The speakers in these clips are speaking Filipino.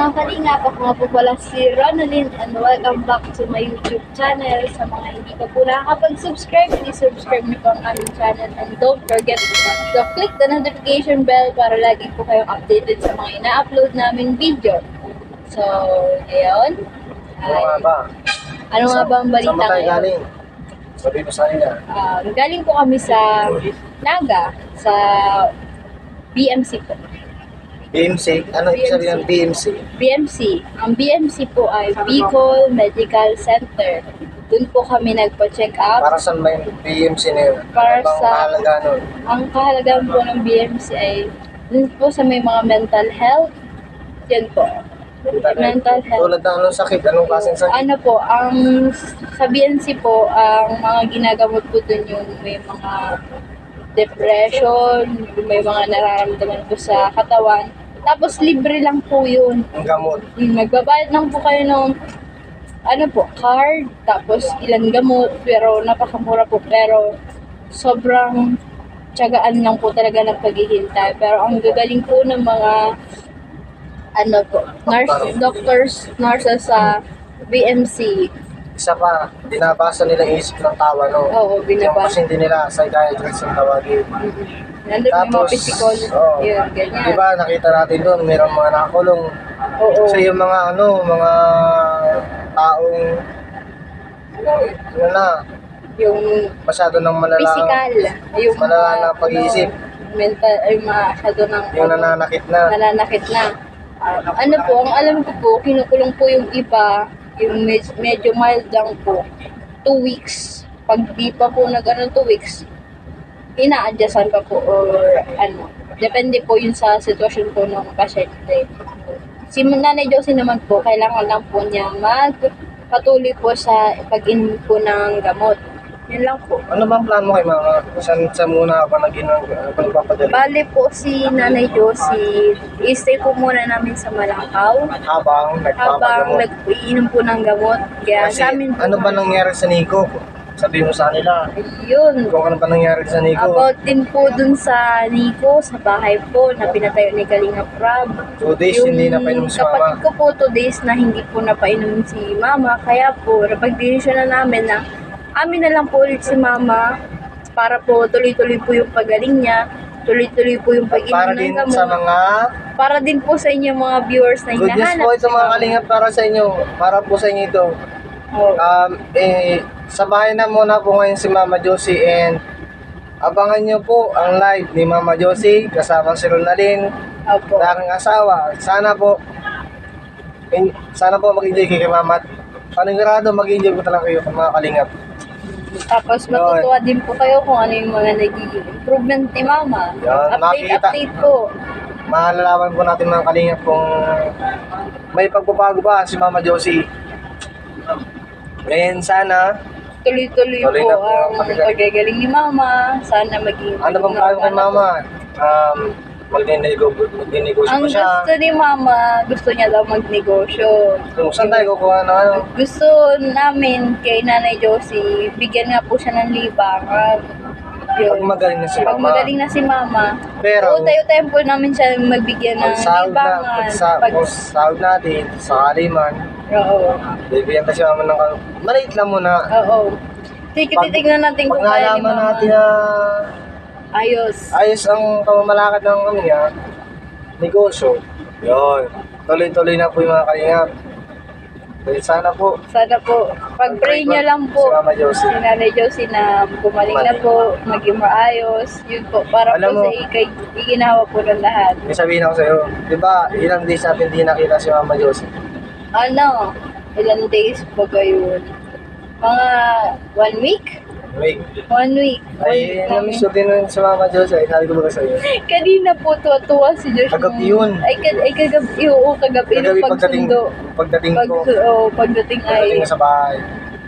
mga kalingap, ako nga po pala si Ronaldin and welcome back to my YouTube channel. Sa mga hindi pa po nakakapag-subscribe, please subscribe niyo po ang aming channel and don't forget to click the notification bell para lagi po kayong updated sa mga ina-upload naming video. So, ngayon, Ano nga ba? ano nga ba ang balita Saan ba tayo ngayon? galing? Sabi mo sa nila. Galing po kami sa Naga, sa BMC po. BMC? Ano ibig sabihin ng BMC? BMC. Ang BMC po ay Bicol Medical Center. Doon po kami nagpa-check up. Para saan ba yung BMC na yun? Para Ano bang sa- mahalaga nun? Ang kahalagahan po ng BMC ay doon po sa may mga mental health. Yan po. Mental health. Tulad ng anong sakit? Anong klaseng sakit? Ano po, ang sa BNC po, ang mga ginagamot po dun yung may mga depression, may mga nararamdaman po sa katawan. Tapos libre lang po yun. Ang gamot. Magbabayad lang po kayo ng ano po, card, tapos ilang gamot, pero napakamura po. Pero sobrang tiyagaan lang po talaga ng paghihintay. Pero ang gagaling po ng mga ano po, doctors, nurses sa BMC. Isa pa, binabasa nila yung isip ng tao, no? Oo, Yung binabasa. pasyente nila, psychiatrist ang tawagin. Nandun may mga physical, oo. yun, ganyan. Diba, nakita natin doon, mayroong mga nakakulong. Oo. So yung mga mga taong ano na, Yung masyado ng malala, physical, yung malala na pag-iisip, mental, ay masyado ng yung nananakit na. nananakit na. Ano po, ang alam ko po, kinukulong po yung iba, yung medyo mild lang po, 2 weeks. Pag di pa po nag-ano 2 weeks, ina-adjustan pa po or ano. Depende po yun sa sitwasyon po ng pasyente. Si Nanay Josie naman po, kailangan lang po niya magpatuloy po sa pag-inom po ng gamot. Yun lang po. Ano bang plano mo kay mama? Saan muna ba nagpapadali? Bale po si Nanay Josie, i-stay po muna namin sa Malacao Habang habang nagpapagamot. nag-iinom po ng gamot. Kaya Kasi sa amin po, ano ba nangyari sa Nico? Sabi mo sa nila. yun. Kung ano ba nangyari sa Nico? About din po dun sa Nico, sa bahay po, na pinatayo ni Kalinga Prab. 2 days hindi na painom si kapatid mama. ko po 2 days na hindi po napainom si mama. Kaya po, napag-desisyon na namin na amin na lang po ulit si mama para po tuloy-tuloy po yung pagaling niya, tuloy-tuloy po yung Para pag-inom din ng gamot. sa mga Para din po sa inyo mga viewers na good news hinahanap. po ito mga kalingap para sa inyo. Para po sa inyo ito. Oh, Sa bahay na muna po ngayon si Mama Josie and abangan nyo po ang live ni Mama Josie kasama si Ronaldin, opo. aking asawa. Sana po mag-enjoy kayo kay Mama. Panigurado mag-enjoy po talaga kayo mga kalingap. Tapos matutuwa din po kayo kung ano yung mga nagiging improvement ni mama. Yan, makikita. Update po. Malalaman po natin mga kalingap kung may pagbabago ba si Mama Josie. And sana, Tuloy-tuloy Tuloy po na po ang ang pagagaling ni mama. Sana maging... ano bang plano kay Mama? Magninegosyo Ang po siya. gusto ni mama, gusto niya daw magnegosyo. Kung saan tayo kukuha ng ano? Gusto namin kay Nanay Josie, bigyan nga po siya ng libangan. Pag magaling na si Pag Mama. magaling na si mama, Pero, tayo po namin siya magbigyan ng libangan. pag sahod natin, sakali man, Oo. bibigyan tayo si Mama ng maliit lang muna. Oo. Titignan natin Pag kung kaya ni nalaman mama. natin na Ayos. ayos ang pamamalakad ng ano niya, negosyo, yun. Tuloy-tuloy na po yung mga kalingap. Dahil sana po, Sana po, pag-pray nyo lang po si Mama Josie. si Nanay Josie na gumaling na po, maging maayos. Yun po, para Alam po mo- sa ikay, iginawa po ng lahat. May sabihin ako sa'yo, di ba, ilang days natin di nakita si Mama Josie? Ano, ilang days po kayo? Mga 1 week? Wait, 1 week. ay, namiss ko din si Mama Josie, sabi ko ba sa'yo? Kanina po, tuwa si Josh. Kagabi yun. Ay kagabi, oo, kagabi. Kagabi Nung pagsundo. pagdating ko, Pagdating ay, pagdating sa bahay.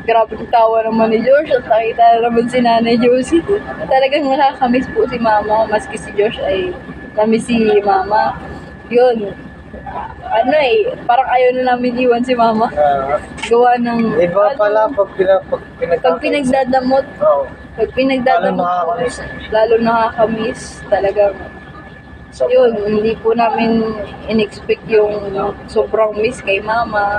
grabe yung tawa naman ni Josh at nakita na naman si Nanay Josie. Talagang nakakamiss po si Mama, maski si Josh ay namiss si Mama. Yun. Ano parang ayaw na namin iwan si Mama. Gawa ng... Iba pala pag Pag pinagdadamot, Oo. pag pinagdadamot, Lalo nakakamiss. lalo nakakamiss talagang. Yun, hindi po namin in-expect yung sobrang miss kay mama.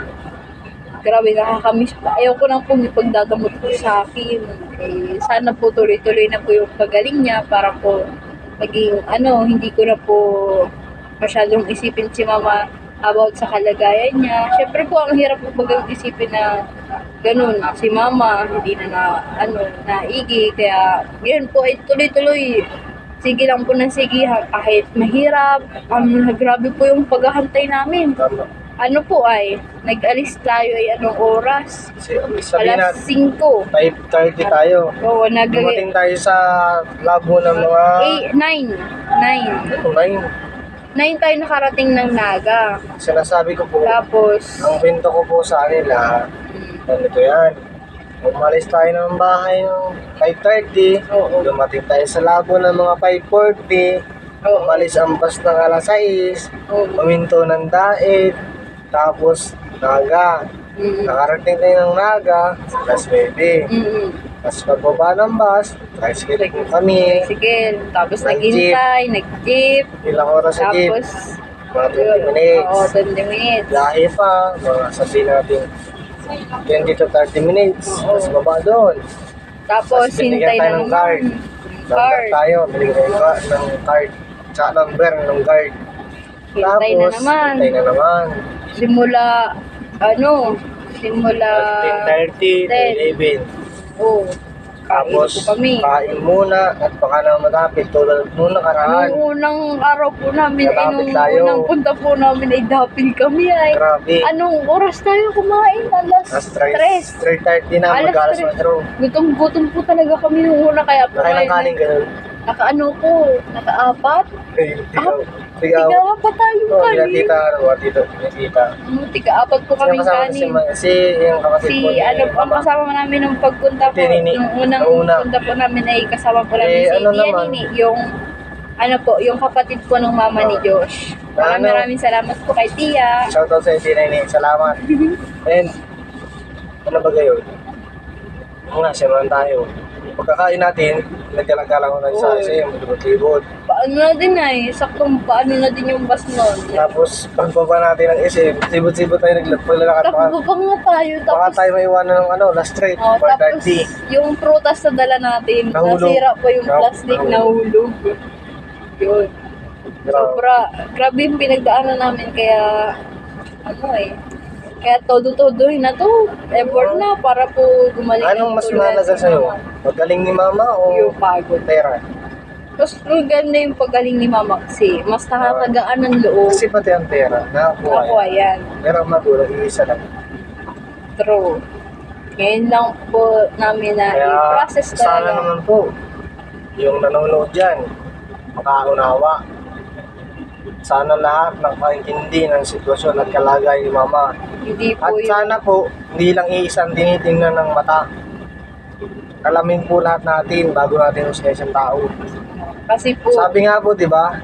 Grabe, nakakamiss pa. Ayaw ko lang po ipagdagamot po sa akin. Eh, sana po tuloy-tuloy na po yung pagaling niya para po maging hindi ko na po masyadong isipin si mama about sa kalagayan niya. Siyempre po, ang hirap po bagang isipin na ganun, si mama, hindi naigi. Kaya, yun po, ay tuloy-tuloy. Sige lang po ng sige, kahit mahirap. Grabe po yung paghahantay namin. Tama. Ano po ay, nag-alis tayo ay anong oras? Sabihin Alas natin, 5. 5:30 tayo. Oo, Dumating tayo sa labo ng mga 9. 9. 9 tayo nakarating ng Naga. Sinasabi ko po, Tapos, ang kwento ko po sa kanila, ganito yan. Umalis tayo ng bahay ng 5:30, Oo. dumating tayo sa labo ng mga 5:40, Oo. umalis ang bus ng alas 6, Oo. uminto ng daig, tapos Naga. Nakarating tayo ng Naga, alas 9. Tapos pagbaba ng bus, tricycle po kami, Sige, tapos Nag-jeep. nag-jeep. ilang oras sa jeep, Tapos, mga 20 minutes. Oo, 20 minutes. Biyahe pa, mga sabihin natin 20 to 30 minutes. Tapos baba doon. Tapos, binigyan hintay tayo na ng naman. card. Number tayo, binigyan tayo ng card. Tsaka number ng guard. Hintay na naman. Hintay na naman. Simula 10:30 to 11. Oh, Tapos, kain po kami. kain muna at baka na matapit tulad nung nakaraan. Nung unang araw po namin, Malapit nung tayo. unang punta po namin ay dapil kami ay. Grabe. Anong oras tayo kumain? Alas 3. 3:30 na, Alas mag-alas 3. 4. Gutom po talaga kami nung una kaya po Nakain ng kanin ganun. naka-4. Tigaw. Pa tayong Oh, kanin. tita, tita. Tiga-4 po kaming kanin. Yung kapatid ko. Ang kasama namin nung pagpunta po, Nini. nung unang Nung una. punta po namin ay kasama po namin si ano Tia naman? Nini, yung kapatid po ng mama ni Josh. Maraming salamat po kay Tia. Shoutout sa Tina Nini. Salamat. And, ano ba gayon? Oo nga, siya naman tayo. Pagkakain natin, nagkala-kala ko tayo sa Oo. isa yung libot-libot. Paano na din paano na din yung bus nun. Tapos, pagbaba natin ng SM, sibot-sibot tayo naglalakad. Tapos pa nga tayo. Baka Tapos, tayo maiwanan ng last street, tapos 4:30. yung prutas na dala natin, Nahulog. nasira po yung plastic, nahulog. Yun. Grabe yung pinagdaanan namin kaya, kaya todo-todohin na to. Effort na para po gumaling. Anong mas tulad mahalaga sa sa'yo? mama. Magaling ni mama o Yung pagod. pera? Mas maganda yung pagaling ni mama kasi mas nakakagaan ng loob. Kasi pati ang pera, nakakuha Ako, yan. ayan. Pero ang magulang, iisa lang. True. Ngayon lang po namin na Kaya i-process sana talaga. naman po, yung nanonood dyan, makaunawa. Sana lahat nakakaintindi ng sitwasyon at kalagayan ni mama. Hindi po At yung sana po, hindi lang iisang tinitingnan ng mata. Alamin po lahat natin bago natin husgahan isang tao. kasi po Sabi nga po, di ba?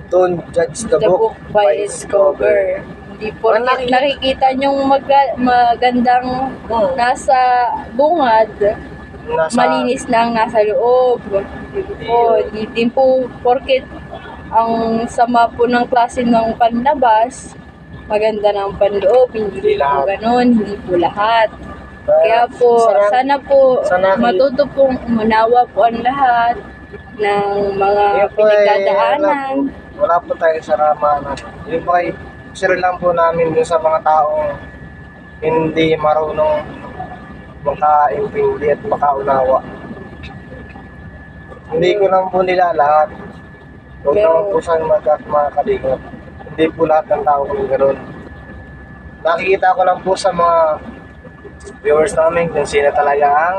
Don't judge the book by its cover. Hindi po Ang nakikita niyong magandang nasa bungad, malinis na ang nasa loob. Hindi po, hindi din po porket ang sama po ng klase ng panlabas, maganda na ang panloob, hindi Hindi po lahat. ganun, hindi po lahat. Kaya po, sana po matuto pong umunawa po ang lahat ng mga Yun po pinagdadaanan. wala po tayo sa rama. Yun po ay share lang po namin dun sa mga taong hindi marunong makaintindi at makaunawa. Hindi ko lang po nila lahat. Huwag Pero- naman po sa mga kalingap. Hindi po lahat ng tao kung gano'n. Nakikita ko lang po sa mga viewers namin kung sino talaga ang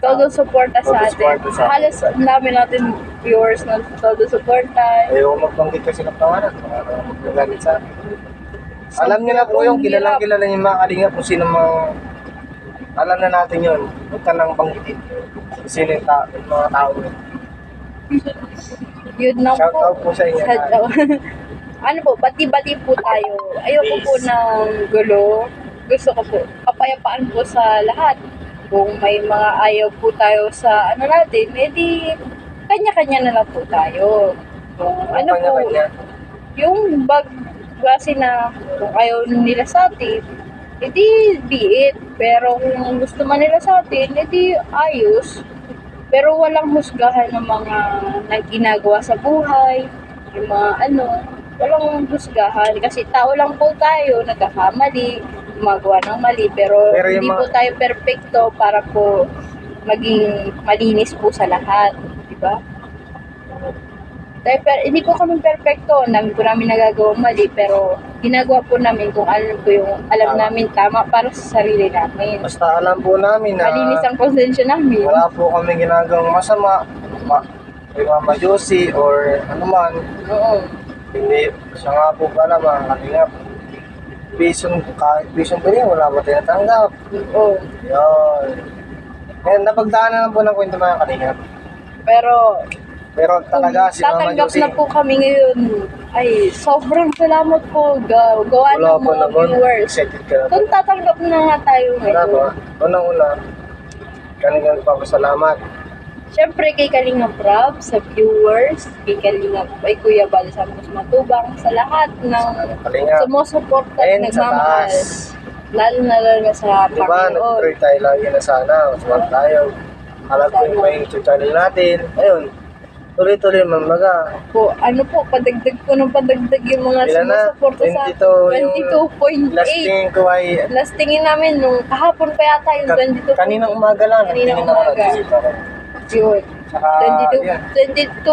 Todo suporta sa atin. Todo suporta sa atin. Halos ang dami natin viewers na todo suporta. ayaw magbanggit kasi ng pangalan. Magalit sa akin. Alam niyo na po yung kilalang kilala yung mga kalingap kung sino mga alam na natin yun. Huwag ka nang banggitin. Kung sino yung mga tao yun. Yun lang Shout po. out po sa inyo. Shout out. Ano po, bati-bati po tayo. Ayoko po ng gulo. Gusto ko po, kapayapaan po sa lahat. Kung may mga ayaw po tayo sa natin, edi kanya-kanya na lang po tayo. Kung ano po, Kanya-kanya. yung bag klase na kung ayaw nila sa atin, edi be it. Pero kung gusto man nila sa atin, edi ayos. Pero walang husgahan ng mga ginagawa sa buhay, yung mga ano, walang husgahan. Kasi tao lang po tayo, nagkakamali, gumagawa ng mali, pero Pero yung hindi po mga- tayo perfecto para po maging malinis po sa lahat, di ba? Hindi po kami perfecto, ang dami po namin nagagawang mali, pero ginagawa po namin kung ano po yung alam Tama. namin tama para sa sarili namin. Basta alam po namin na Malinis ang konsensya namin. wala po kami ginagawang masama, may mga majusi or ano man. Oo. Hindi, siya nga po pala mga kalingap. Kahit vision po niya, wala mo tinatanggap. Oo. Yun. Ngayon, napagdaanan lang po ng kwento mga kalingap. Pero talaga, si Mama tatanggap Josie, na po kami ngayon. Ay, sobrang salamat po. Gawa wala ng pa mga naman. viewers. Excited ka na. Kung tatanggap na nga tayo Wala ba? ngayon. Unang-una, kanina pa po salamat. Siyempre kay Kalingap Rob, sa viewers, kay Kalingap, ay Kuya Bal sa Mas Matubang, sa lahat ng Kalingap. sumusuporta at Ayun, sa nagmamahal. taas. Lalo na sa Di ba, Panginoon. nag-pray tayo lagi na sana. Smart tayo. Alam ko yung may YouTube channel natin. Ayun, tuloy-tuloy mamaga. Po, ano po, padagdag po ng padagdag yung mga Ilan na? sumusuporta sa 22 yung 22.8. last tingin ko ay Last tingin namin nung kahapon pa yata yung 22. kaninang umaga lang. Kaninang Tingin ako, umaga. nag-isip ako. Yun. Saka, yan. 22.8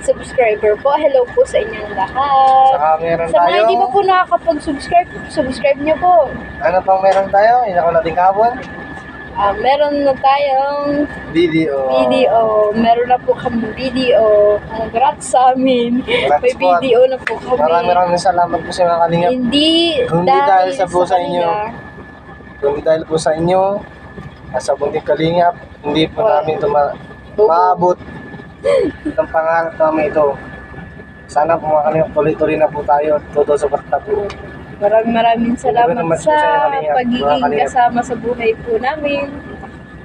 subscriber po. Hello po sa inyong lahat. Saka meron Sa mga tayo. hindi pa po nakakapag-subscribe, subscribe niyo po. Ano pang meron tayo? Yun ako nating kapon. Meron na tayong Video. video. Meron na po kami video. Congrats sa amin. Congrats May po. video na po kami. Maraming salamat po sa mga kalingap. Hindi Kung di dahil sa pusa inyo. kanila. Kung dahil po sa inyo, sa bunting kalingap, hindi po Wow. namin maabot ng pangarap namin ito. Sana po mga kalingap, tuloy-tuloy na po tayo. Todo sa barta po. Maraming salamat Maraming sa salamat sa inyo, pagiging mga kalingap. kasama sa buhay po namin.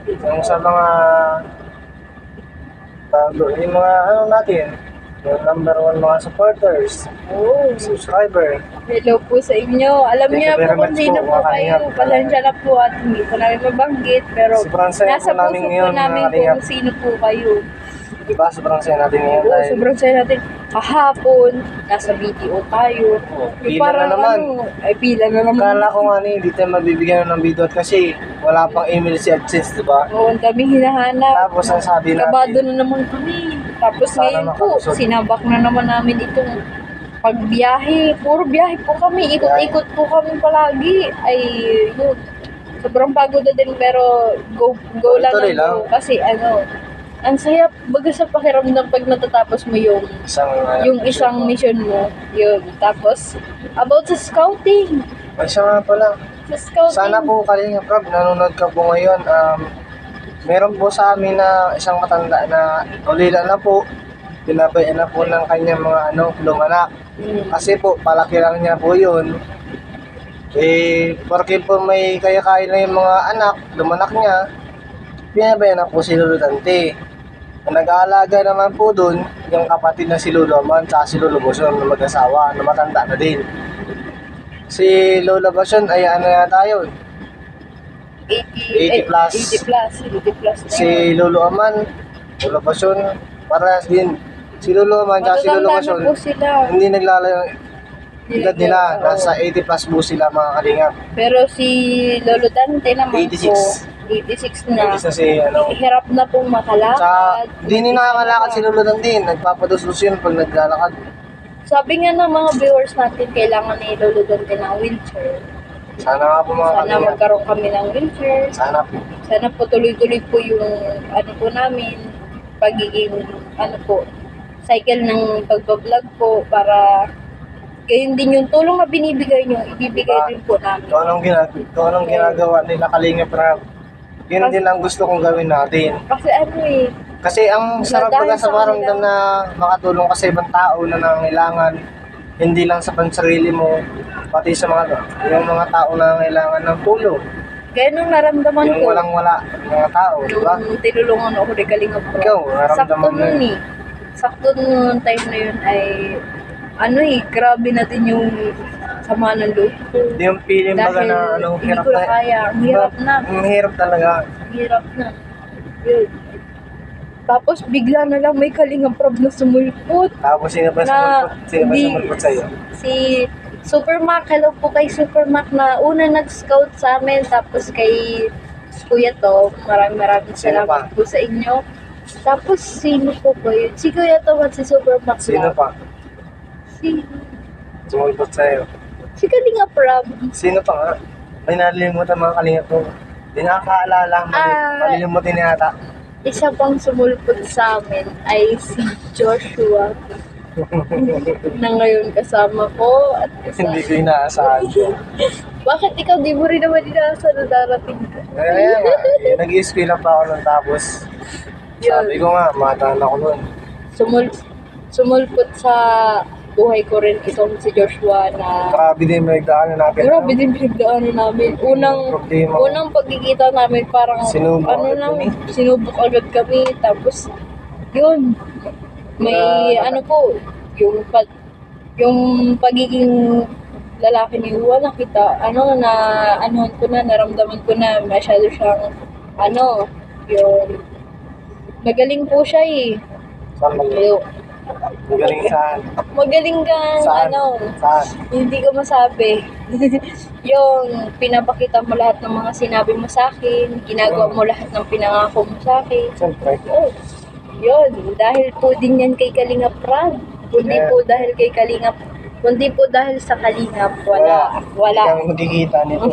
Yung sa mga yung mga ano natin, yung number one mga supporters, Oh, subscriber. hello po sa inyo. Alam Thank niyo you na very po kung much sino po, po mga kayo. kalingap. Pasensya na po at hindi po namin mabanggit. Pero Sobrang saya nasa po namin puso po ngayon, namin mga kalingap. kung sino po kayo. Diba? Sobrang saya natin ngayon Oo, dahil sobrang saya natin. Kahapon, nasa video tayo. Yung pila na naman. Ay, pila na naman. Kala ko nga hindi tayo mabibigyan ng video kasi wala pang email si AdSense, di ba? Oo, ang daming hinahanap. Tapos ang sabi Kabado natin, na naman kami. Tapos Sana ngayon po, makalusot. sinabak na naman namin itong pagbiyahe. Puro biyahe po kami. Ikot-ikot po kami palagi. Ay, yun. Sobrang pagod na din pero go lang. Tuloy ang go. lang. Kasi ano, ang saya baga sa pakiramdam pag natatapos mo yung isang mission mo. Yun. Tapos, about sa scouting. Ay, siya nga pala. Sa scouting. Sana po Kalingap Rob, nanonood ka po ngayon. Meron po sa amin na isang matanda na ulila na po. Pinabayan na po ng kanyang mga lumanak. Kasi po, palaki lang niya po yun. Porque po may kaya-kaya na yung mga anak, lumanak niya, pinabayan na po si Lolo Dante. Ang nag-aalaga naman po dun, yung kapatid na si Lolo Aman, tsaka si Lolo Boson na mag-asawa, na matanda na din. Si Lola Boson, ay ano yata yun? 80 plus. 80 plus. 80 plus. na Si yun. Lolo Aman, Lolo Boson, parehas din. Si Lolo Aman, tsaka si Lolo Matatanda Boson, na po sila. hindi naglalayo yung edad nila, Oo. nasa 80 plus po sila mga kalingap. Pero si Lolo Dante naman 86. po, 86 na. Isa si Hirap na pong Sa, makalakad. di ni nakakalakad si Lolo Dante, nagpapadustos yun pag naglalakad. Sabi nga ng mga viewers natin, kailangan ni Lolo Dante ng wheelchair. Sana nga po mga Sana kalingap. magkaroon kami ng wheelchair. Sana po. Sana po tuloy-tuloy po yung ano po namin, pagiging ano po, cycle ng pagbablog po para gayon din yung tulong na binibigay nyo, ibibigay Diba? din po namin. Kung anong ginagawa nila Kalingap Rob, yun din ang gusto kong gawin natin. Kasi ano eh, Kasi ang sarap Dahil baga sa sa maramdam kanila. na makatulong ka sa ibang tao na nangangailangan, hindi lang sa pansarili mo, pati sa yung mga tao na nangangailangan ng tulong. kaya nung naramdaman Yung ko, walang-wala, yung mga tao, di ba? nung tinulungan ako ni Kalingap Pro, Ikaw, naramdaman sakto mo nun yun. eh. sakto nung time na yun ay, grabe natin yung sama ng loob ko. Yung feeling baga Dahil na hindi hirap ko na kaya. Ang hirap na. Ang hirap talaga. Ang hirap na. Yun. Tapos bigla na lang may Kalingap Rob na sumulpot. Tapos sino ba Hindi. sumulpot sa'yo? Si Supermac, hello po kay Supermac na una nag-scout sa amin. Tapos kay Kuya Tom, maraming Sino pa? salamat po sa inyo. Tapos sino po ba yun? Si Kuya Tom at si Supermac Sino lang. pa? Si Sumulpot sa'yo. Kalingap Rob. Sino pa nga? May nalilimutan mga kalingap ko. Hindi nakakaalala. Malilimutin niya yata. Isa pang sumulpot sa amin ay si Joshua na ngayon kasama ko at Hindi ko inaasahan. Bakit ikaw di mo rin naman inaasahan na darating ka? Kaya nga, nag-i-school pa ako nun tapos sabi ko nga, mataan ako nun. Sumulpot sa buhay ko rin itong si Joshua na Grabe din may daanan natin. grabe din pinagdaanan namin. Unang pagkikita namin parang sinubok agad kami. Tapos yun, may yung pagiging lalaki ni Juan nakita, naramdaman ko na masyado siyang yung magaling po siya eh. Saan magaling? Magaling saan? Magaling kang Saan? Saan? hindi ko masabi. Yung pinapakita mo lahat ng mga sinabi mo sa akin, ginagawa mo lahat ng pinangako mo sa akin. Siyempre. Oh, yun, dahil po din yan kay Kalingap Rad. Kundi po dahil kay Kalingap, kundi po dahil sa Kalingap, wala. Hindi kami magkikita nito.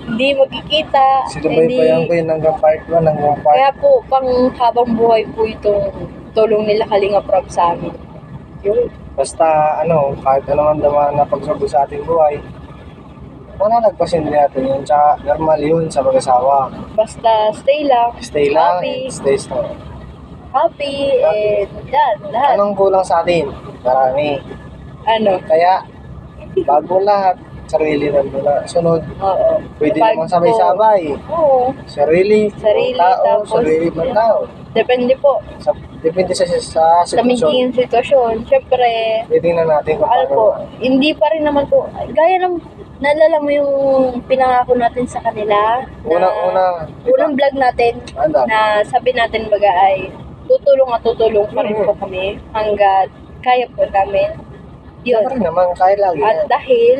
Hindi magkikita. Sinubaybayan ko yun hanggang part 1, hanggang part Kaya po, pang habang buhay po itong tulong nila Kalingap Rab sa amin. Yun. Basta kahit ano man naman na pagsubok sa ating buhay, nagpasin din natin yun. Tsaka normal yun sa mag-asawa. Basta stay lang. Stay lang, Happy. stay strong. Happy. And yan, lahat. Anong kulang sa atin? Marami. Kaya, bago lahat, sarili lang muna. Sunod, Oo. pwede Kapag naman sabay-sabay. Oo. Sarili tao, tapos, sarili pang tao. depende po Depende sa sa sitwasyon. minting sitwasyon. Siyempre, Tingnan natin kung po, hindi pa rin naman po, gaya ng, naalala mo yung pinangako natin sa kanila, unang vlog natin, Ano? na sabi natin baga ay, tutulong pa rin po kami, hanggat kaya po namin. Yun. Siyempre naman, kaya lagi. At dahil,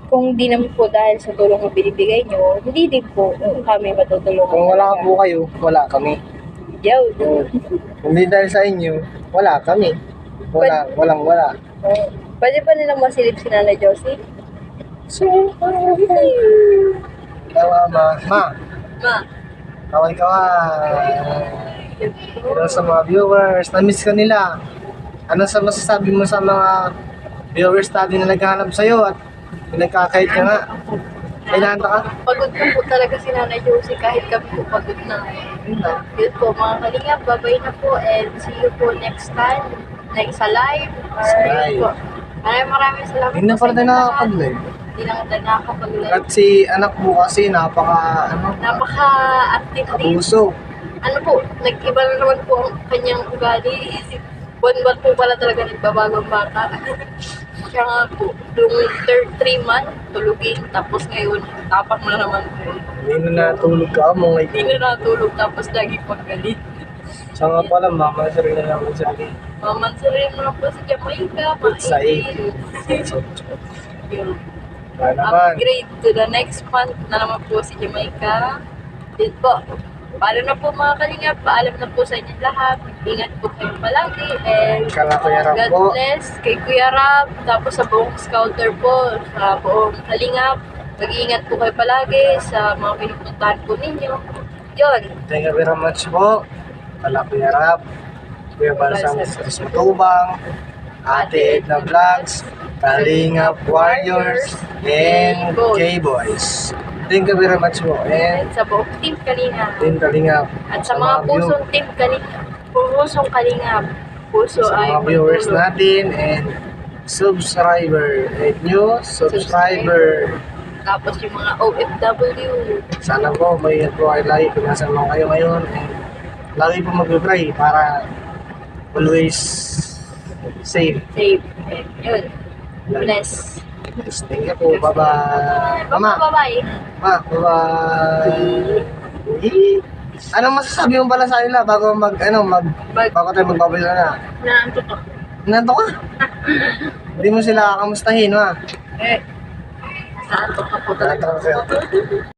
kung di naman po dahil sa tulong na binibigay nyo, hindi din po kami matutulungan. Kung wala po kayo, wala kami. Yun. Hindi dahil sa inyo, wala kami. Walang wala. Pwede pa nilang masilip si Nanay Josie? Tawa Ma, Ma, kaway-kaway. Hello sa mga viewers, na-miss ka nila. Ano sa masasabi mo sa mga viewers natin na naghahanap sa'yo at nagkakahit ka nga? Kailangan ka? pagod na po talaga si Nanay Josie kahit kami po pagod na. Yun po mga kalingap, babay na po and see you po next time. Next sa live. Live. Po. Maraming salamat Hindi na po pala sa tayo inyo lahat. nakakapag-live. Hindi na tayo nakakapag-live. At si anak mo kasi Napaka-active din. abuso. Nag-iba na naman po ang kanyang ugali. Buwan-buwan po pala talaga nagbabago ang bata. Siya nga po, yung 3 months, tulugin. Tapos ngayon, tapak na naman po. Hindi na natulog ka mo. Hindi na natulog, tapos lagi paggalit. Siya nga pala, mama, sarili na lang mo sarili. Mamansarin mo na po si Jamaica. Sa Yun. Kaya naman. Upgrade to the next month na naman po si Jamaica. Yun po. Paalam na po mga kalingap. Paalam na po sa inyo lahat. Ingat po kayo palagi. And Kala Kuya Rab God po. bless kay Kuya Rab. Tapos sa buong scouter po. Sa buong kalingap. Mag-iingat po kayo palagi sa mga pinupuntahan po ninyo. Yun. Thank you very much po. Kala Kuya Rab. Kuya Barsang Matubang. Ate Edna Vlogs. Kalingap Warriors. And K-Boys. Thank you very much po. And And sa buong team kalingap. Team Kalingap. At sa mga pusong team kalingap. Pusong kalingap. Puso sa ay mga viewers magtulong. natin and subscriber and new subscriber. Tapos yung mga OFW. Sana po may po ay lagi kung nasan man kayo ngayon and lagi po mag-pray para always safe. Safe. Yun. Bless. Thank you po. Bye-bye. Mama. Bye-bye. Ma, bye-bye. Anong masasabi mo pala sa kanila bago bago tayo magbabalo na? Naanto to. Nanto ka? Hindi mo sila kamustahin, ma? Naanto ka po talaga. Nanto ka sa'yo.